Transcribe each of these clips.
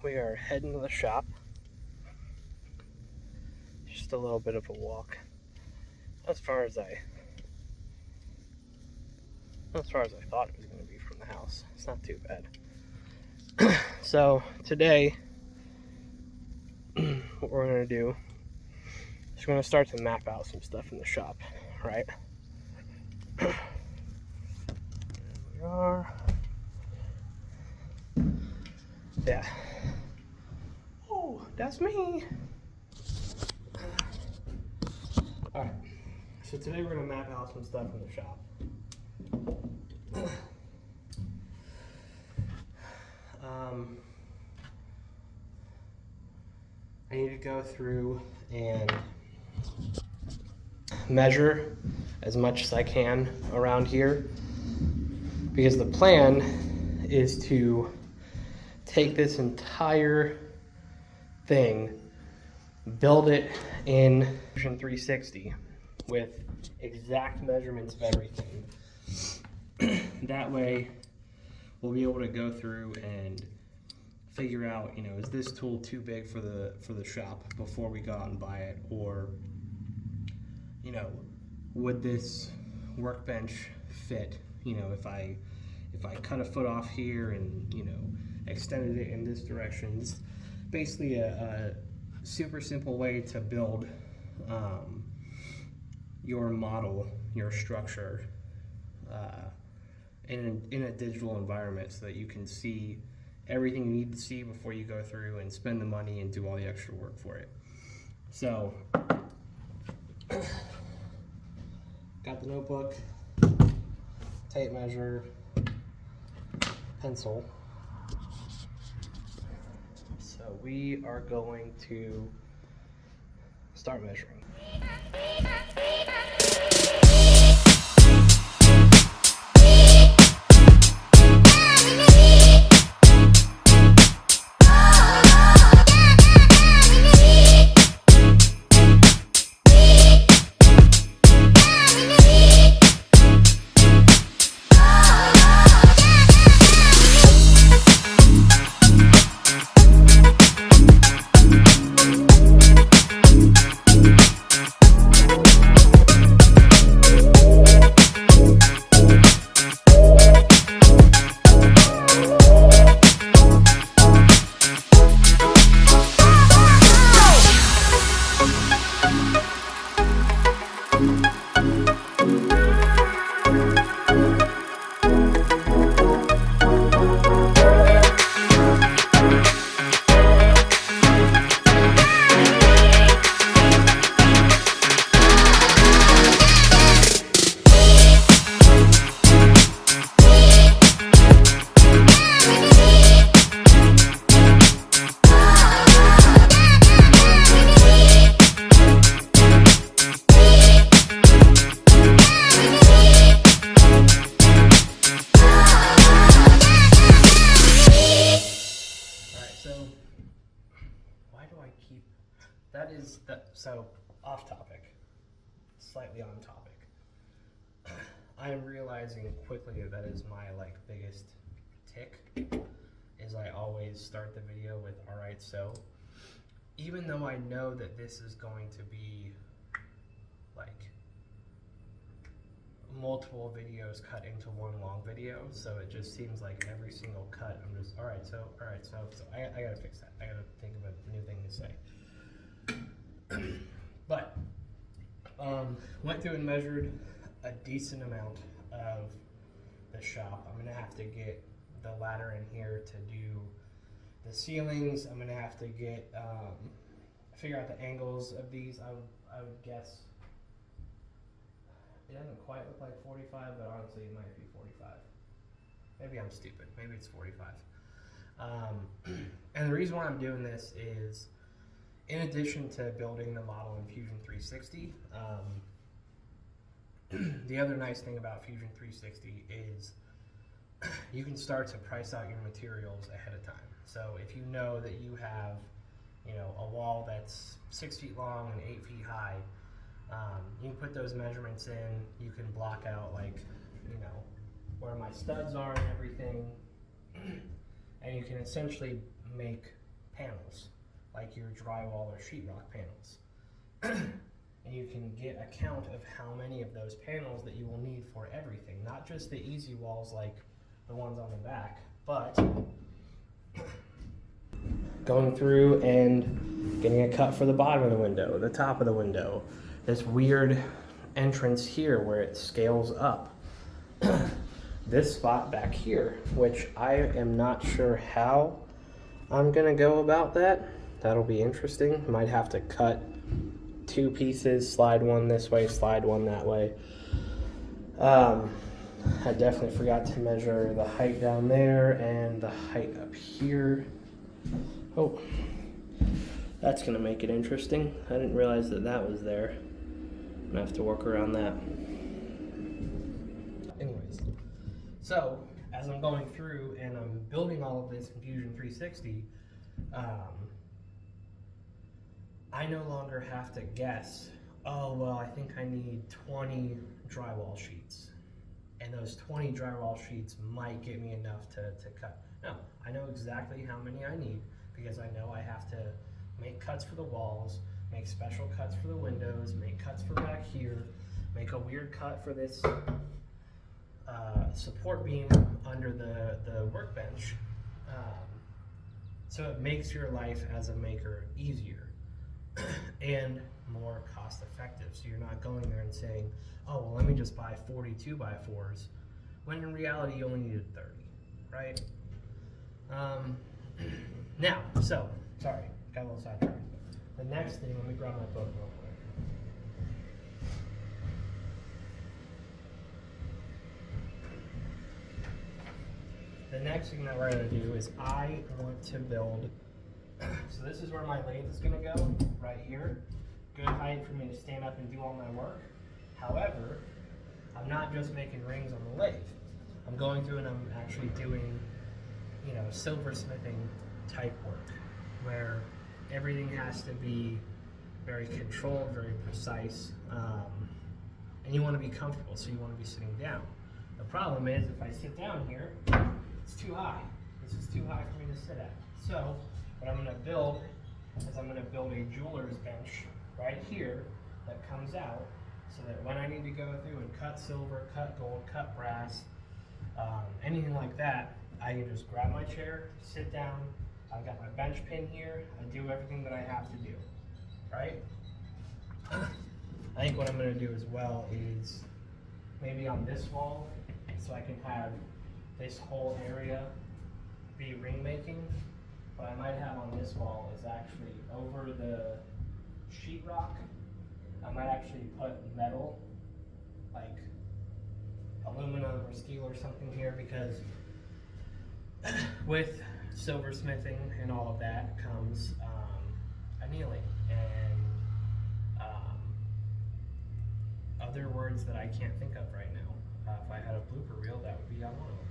we are heading to the shop. Just a little bit of a walk. As far as I thought it was going to be from the house. It's not too bad. So today, what we're going to do is we're going to start to map out some stuff in the shop, right? There we are. Yeah. Oh, that's me. Alright. So today we're going to map out some stuff in the shop. I need to go through and measure as much as I can around here, because the plan is to take this entire thing, build it in Fusion 360 with exact measurements of everything. That way we'll be able to go through and figure out, is this tool too big for the shop before we go out and buy it, or would this workbench fit, if I cut a foot off here and extended it in this direction. It's basically a super simple way to build your model, your structure in a digital environment, so that you can see everything you need to see before you go through and spend the money and do all the extra work for it. So, got the notebook, tape measure, pencil. So we are going to start measuring. So, off topic, slightly on topic. I am realizing quickly that is my biggest tick, is I always start the video with "alright, so," even though I know that this is going to be multiple videos cut into one long video, so it just seems like every single cut I'm just alright, so I gotta fix that. I gotta think of a new thing to say. But went through and measured a decent amount of the shop. I'm gonna have to get the ladder in here to do the ceilings. I'm gonna have to get figure out the angles of these. I would guess it doesn't quite look like 45, but honestly it might be 45. Maybe I'm stupid. Maybe it's 45. And the reason why I'm doing this is, in addition to building the model in Fusion 360, the other nice thing about Fusion 360 is you can start to price out your materials ahead of time. So if you know that you have, a wall that's 6 feet long and 8 feet high, you can put those measurements in. You can block out where my studs are and everything, and you can essentially make panels, like your drywall or sheetrock panels. And you can get a count of how many of those panels that you will need for everything, not just the easy walls like the ones on the back, but going through and getting a cut for the bottom of the window, the top of the window, this weird entrance here where it scales up. This spot back here, which I am not sure how I'm gonna go about that. That'll be interesting. Might have to cut 2 pieces, slide one this way, slide one that way. I definitely forgot to measure the height down there and the height up here. Oh, that's gonna make it interesting. I didn't realize that that was there. I'm gonna have to work around that. Anyways, so as I'm going through and I'm building all of this in Fusion 360, I no longer have to guess, oh, well, I think I need 20 drywall sheets. And those 20 drywall sheets might get me enough to cut. No, I know exactly how many I need because I know I have to make cuts for the walls, make special cuts for the windows, make cuts for back here, make a weird cut for this support beam under the workbench. So it makes your life as a maker easier and more cost effective. So you're not going there and saying, oh, well, let me just buy 42 by 4s, when in reality you only needed 30, right? Now, so, sorry, got a little sidetracked. The next thing, let me grab my book real quick. The next thing that we're gonna do is I want to build, so this is where my lathe is gonna go, right here. Good height for me to stand up and do all my work. However, I'm not just making rings on the lathe. I'm going through and I'm actually doing, you know, silversmithing type work where everything has to be very controlled, very precise, and you want to be comfortable, so you want to be sitting down. The problem is if I sit down here, it's too high. This is too high for me to sit at. So what I'm going to build is I'm going to build a jeweler's bench right here that comes out so that when I need to go through and cut silver, cut gold, cut brass, anything like that, I can just grab my chair, sit down, I've got my bench pin here, I do everything that I have to do, right? I think what I'm going to do as well is maybe on this wall, so I can have this whole area be ring making. What I might have on this wall is actually over the sheetrock, I might actually put metal, like aluminum or steel or something here, because with silversmithing and all of that comes annealing and other words that I can't think of right now. If I had a blooper reel, that would be on one of them.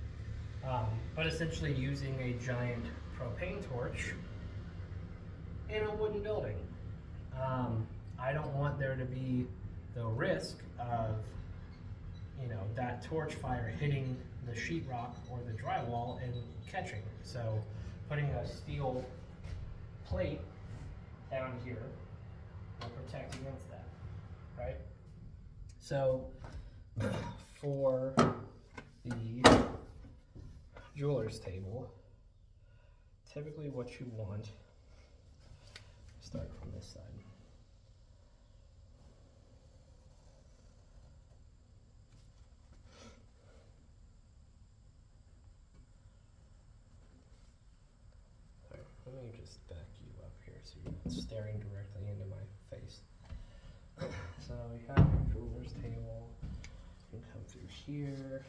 But essentially using a giant propane torch in a wooden building. I don't want there to be the risk of, you know, that torch fire hitting the sheetrock or the drywall and catching. So putting a steel plate down here will protect against that, right? So for the jeweler's table, typically what you want, start from this side. Let me just back you up here so you're not staring directly into my face. So we have your jeweler's table. You can come through here.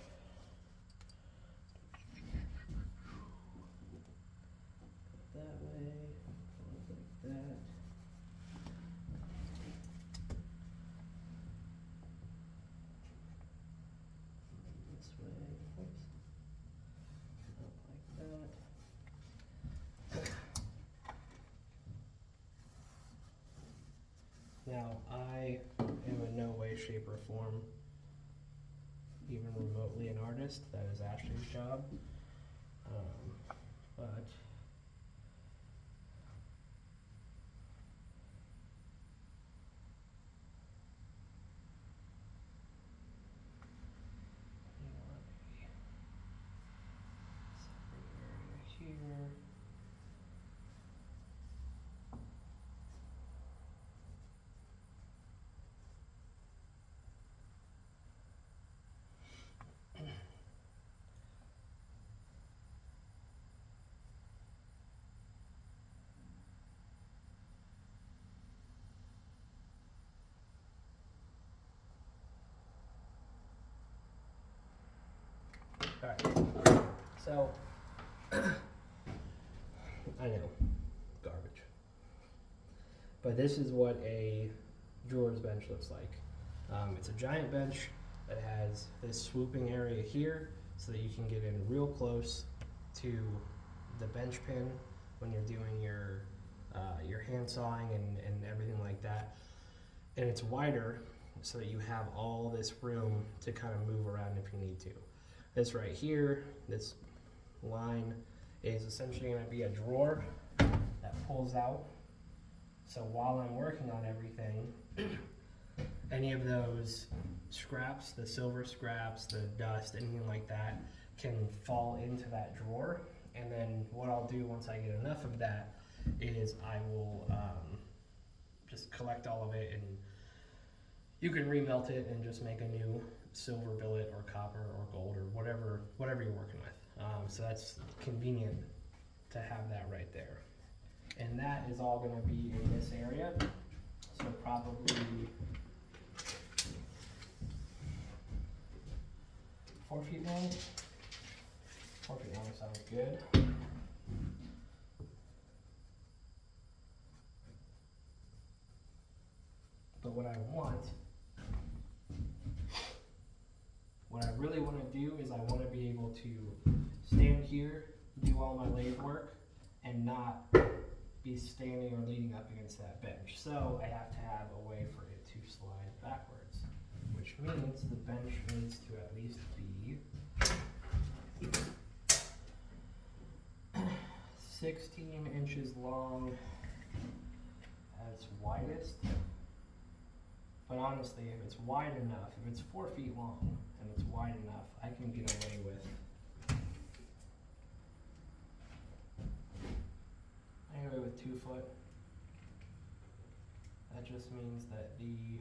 That way, like that. This way, oops. Not like that. Now, I am in no way, shape, or form even remotely an artist. That is Ashley's job. But So, I know, garbage. But this is what a drawer's bench looks like. It's a giant bench that has this swooping area here so that you can get in real close to the bench pin when you're doing your hand sawing and everything like that. And it's wider so that you have all this room to kind of move around if you need to. This right here, this line is essentially going to be a drawer that pulls out. So while I'm working on everything, any of those scraps, the silver scraps, the dust, anything like that, can fall into that drawer. And then what I'll do once I get enough of that is I will just collect all of it, and you can remelt it and just make a new silver billet or copper or gold or whatever you're working with. So that's convenient to have that right there. And that is all going to be in this area. So probably 4 feet long. 4 feet long sounds good. But what I really want to do is I want to be able to stand here, do all my lathe work, and not be standing or leaning up against that bench. So I have to have a way for it to slide backwards, which means the bench needs to at least be 16 inches long at its widest. But honestly, if it's wide enough, if it's 4 feet long and it's wide enough, I can get away with 2 foot. That just means that the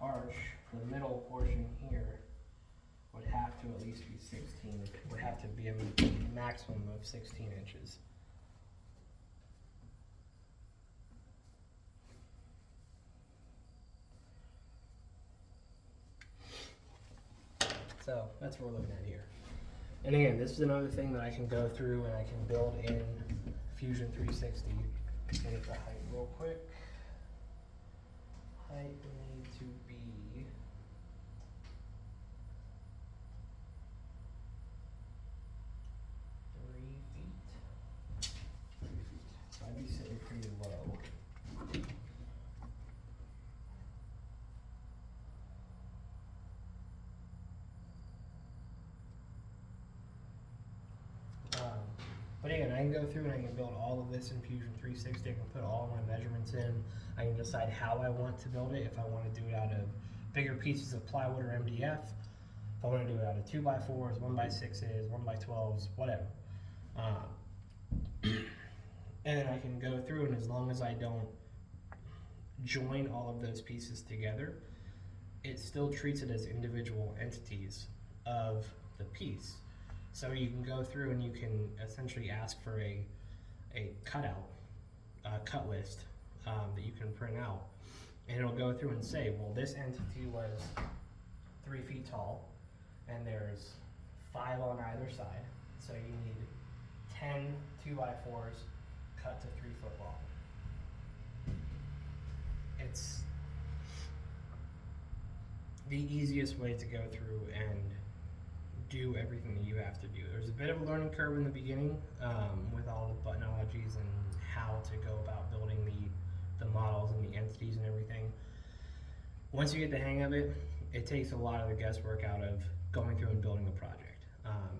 arch, the middle portion here, would have to at least be 16, would have to be a maximum of 16 inches. So that's what we're looking at here. And again, this is another thing that I can go through and I can build in Fusion 360. Get the height real quick. Height will need to be 3 feet. 3 feet. So I'd be sitting pretty low. But again, I can go through and I can build all of this in Fusion 360. I can put all my measurements in. I can decide how I want to build it. If I want to do it out of bigger pieces of plywood or MDF, if I want to do it out of 2x4s, 1x6s, 1x12s, whatever. And then I can go through, and as long as I don't join all of those pieces together, it still treats it as individual entities of the piece. So you can go through and you can essentially ask for a cutout, cut list that you can print out. And it'll go through and say, well, this entity was 3 feet tall, and there's 5 on either side. So you need 10 2x4s cut to 3 foot long. It's the easiest way to go through and do everything that you have to do. There's a bit of a learning curve in the beginning with all the buttonologies and how to go about building the models and the entities and everything. Once you get the hang of it, it takes a lot of the guesswork out of going through and building a project.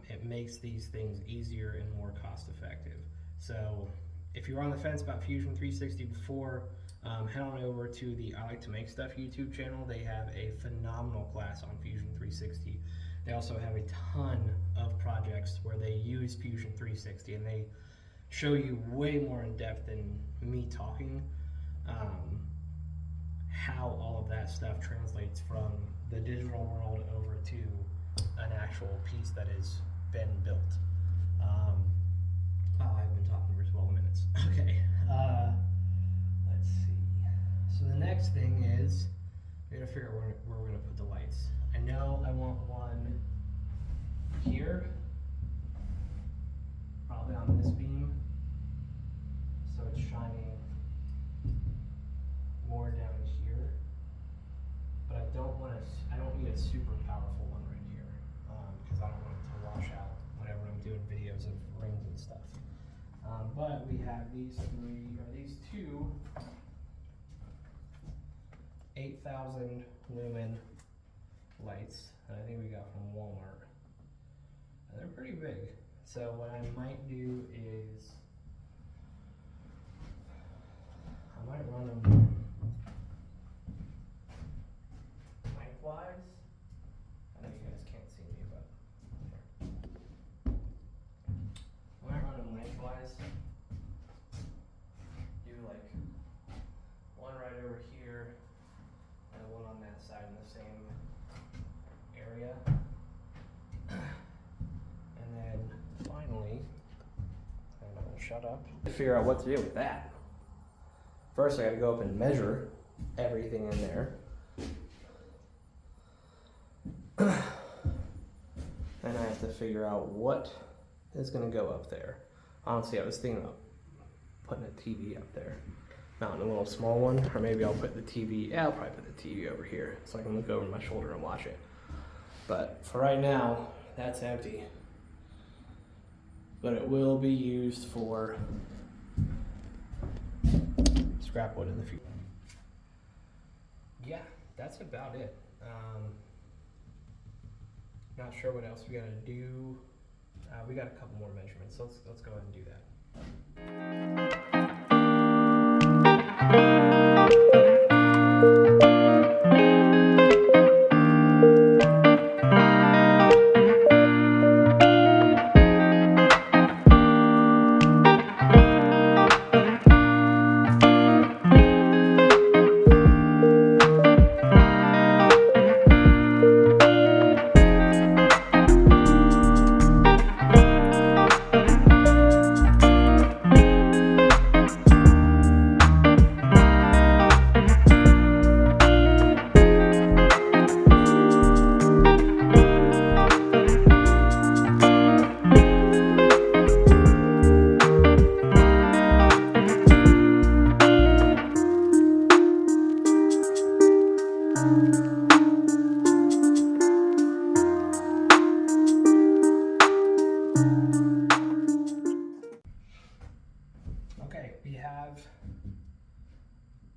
It makes these things easier and more cost effective. So if you're on the fence about Fusion 360 before, head on over to the I Like to Make Stuff YouTube channel. They have a phenomenal class on Fusion 360. They also have a ton of projects where they use Fusion 360, and they show you way more in depth than me talking how all of that stuff translates from the digital world over to an actual piece that has been built. I've been talking for 12 minutes. Okay, let's see. So the next thing is we gotta figure out where we're gonna put the lights. I know I want one here, probably on this beam, so it's shining more down here. But I don't need a super powerful one right here, because I don't want it to wash out whenever I'm doing videos of rings and stuff. But we have these two 8,000 lumen lights that I think we got from Walmart. And they're pretty big. So what I might do is I might run them lengthwise. I know you guys can't see me, but here. I might run them lengthwise. Do like one right over here and one on that side in the same area. And then finally, and I'll shut up. To figure out what to do with that. First, I gotta go up and measure everything in there. And I have to figure out what is gonna go up there. Honestly, I was thinking about putting a TV up there. Not in a little small one, or maybe I'll put the TV, yeah, I'll probably put the TV over here so I can look over my shoulder and watch it. But for right now, that's empty. But it will be used for scrap wood in the future. Yeah, that's about it. Not sure what else we gotta do. We got a couple more measurements, so let's go ahead and do that. Okay, we have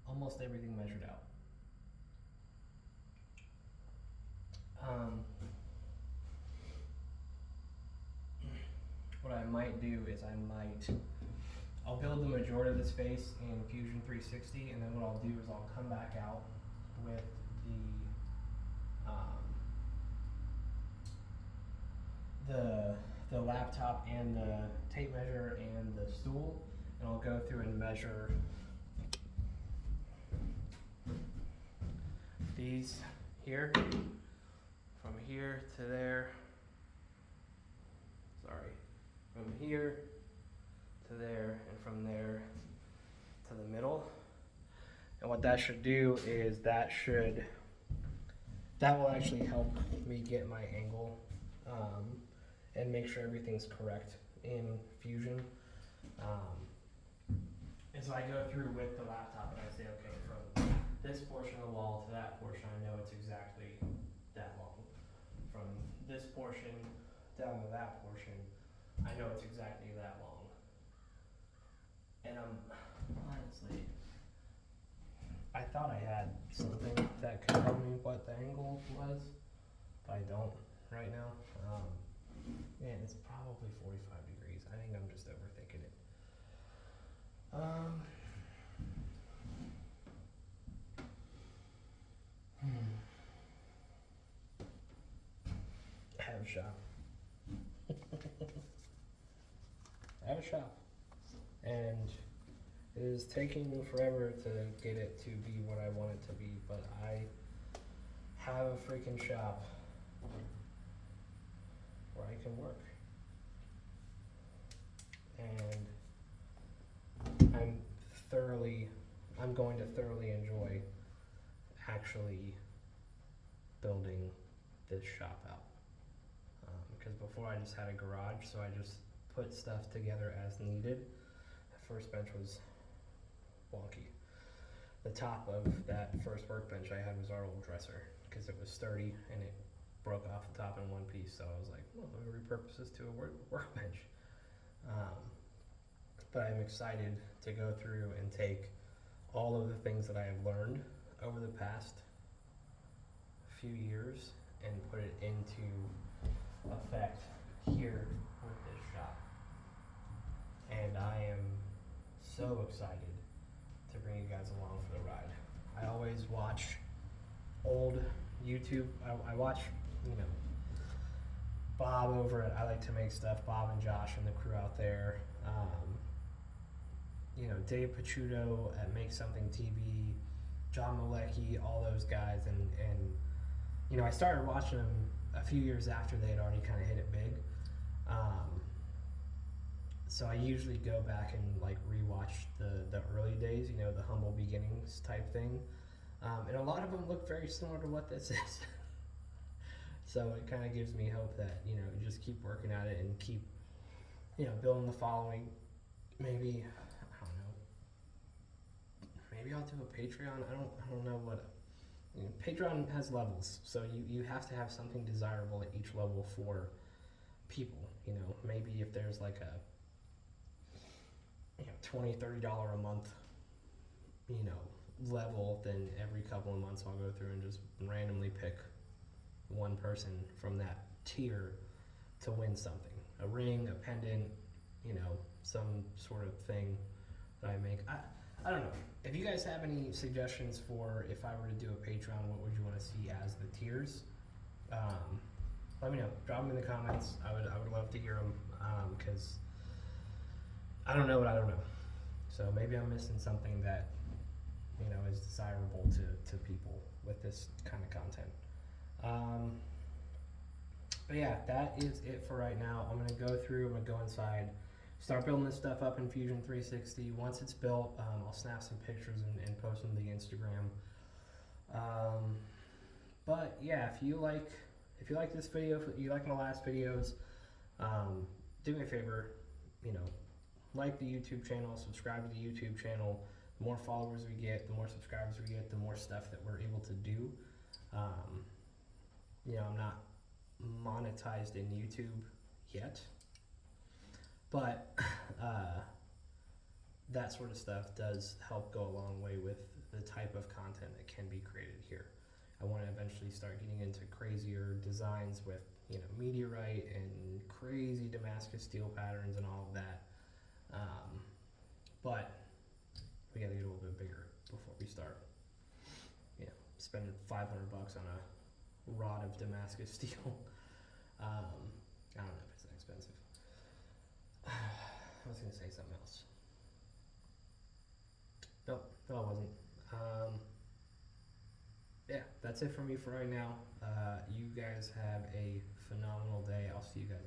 almost everything measured out. What I might do is I'll build the majority of the space in Fusion 360, and then what I'll do is I'll come back out with the laptop and the tape measure and the stool, and I'll go through and measure these here, from here to there, from here to there, and from there to the middle. And what that should do is that will actually help me get my angle and make sure everything's correct in Fusion. And so I go through with the laptop and I say, okay, from this portion of the wall to that portion, I know it's exactly that long. From this portion down to that portion, I know it's exactly that long. And honestly, I thought I had something that could tell me what the angle was, but I don't right now. And it's probably 45 degrees. I think I'm just overthinking it. I have a shop. I have a shop. And it is taking forever to get it to be what I want it to be, but I have a freaking shop where I can work. And I'm going to thoroughly enjoy actually building this shop out. Because before I just had a garage, so I just put stuff together as needed. The first bench was wonky. The top of that first workbench I had was our old dresser because it was sturdy and it broke off the top in one piece. So I was like, well, let me repurpose this to a workbench. But I'm excited to go through and take all of the things that I have learned over the past few years and put it into effect here with this shop. And I am so excited to bring you guys along for the ride. I always watch old YouTube. I watch, Bob over at I Like to Make Stuff, Bob and Josh and the crew out there. Dave Picciuto at Make Something TV, John Malecki, all those guys. And I started watching them a few years after they had already kind of hit it big. So I usually go back and rewatch the early days, the humble beginnings type thing. And a lot of them look very similar to what this is. So it kind of gives me hope that, just keep working at it and keep, building the following. Maybe, I don't know, maybe I'll do a Patreon. I don't know what, Patreon has levels. So you have to have something desirable at each level for people, maybe if there's like a, $20, $30 a month, level, then every couple of months I'll go through and just randomly pick one person from that tier to win something. A ring, a pendant, some sort of thing that I make. I don't know. If you guys have any suggestions for if I were to do a Patreon, what would you want to see as the tiers? Let me know. Drop them in the comments. I would love to hear them because I don't know what I don't know. So maybe I'm missing something that is desirable to people with this kind of content. But yeah, that is it for right now. I'm gonna go through. I'm gonna go inside, start building this stuff up in Fusion 360. Once it's built, I'll snap some pictures and post them to the Instagram. But yeah, if you like this video, if you like my last videos, do me a favor, like the YouTube channel, subscribe to the YouTube channel. The more followers we get, the more subscribers we get, the more stuff that we're able to do. I'm not monetized in YouTube yet, but that sort of stuff does help go a long way with the type of content that can be created here. I want to eventually start getting into crazier designs with, meteorite and crazy Damascus steel patterns and all of that. But we got to get a little bit bigger before we start, spending $500 on a rod of Damascus steel. I don't know if it's that expensive. I was going to say something else. Nope, no, it wasn't. Yeah, that's it for me for right now. You guys have a phenomenal day. I'll see you guys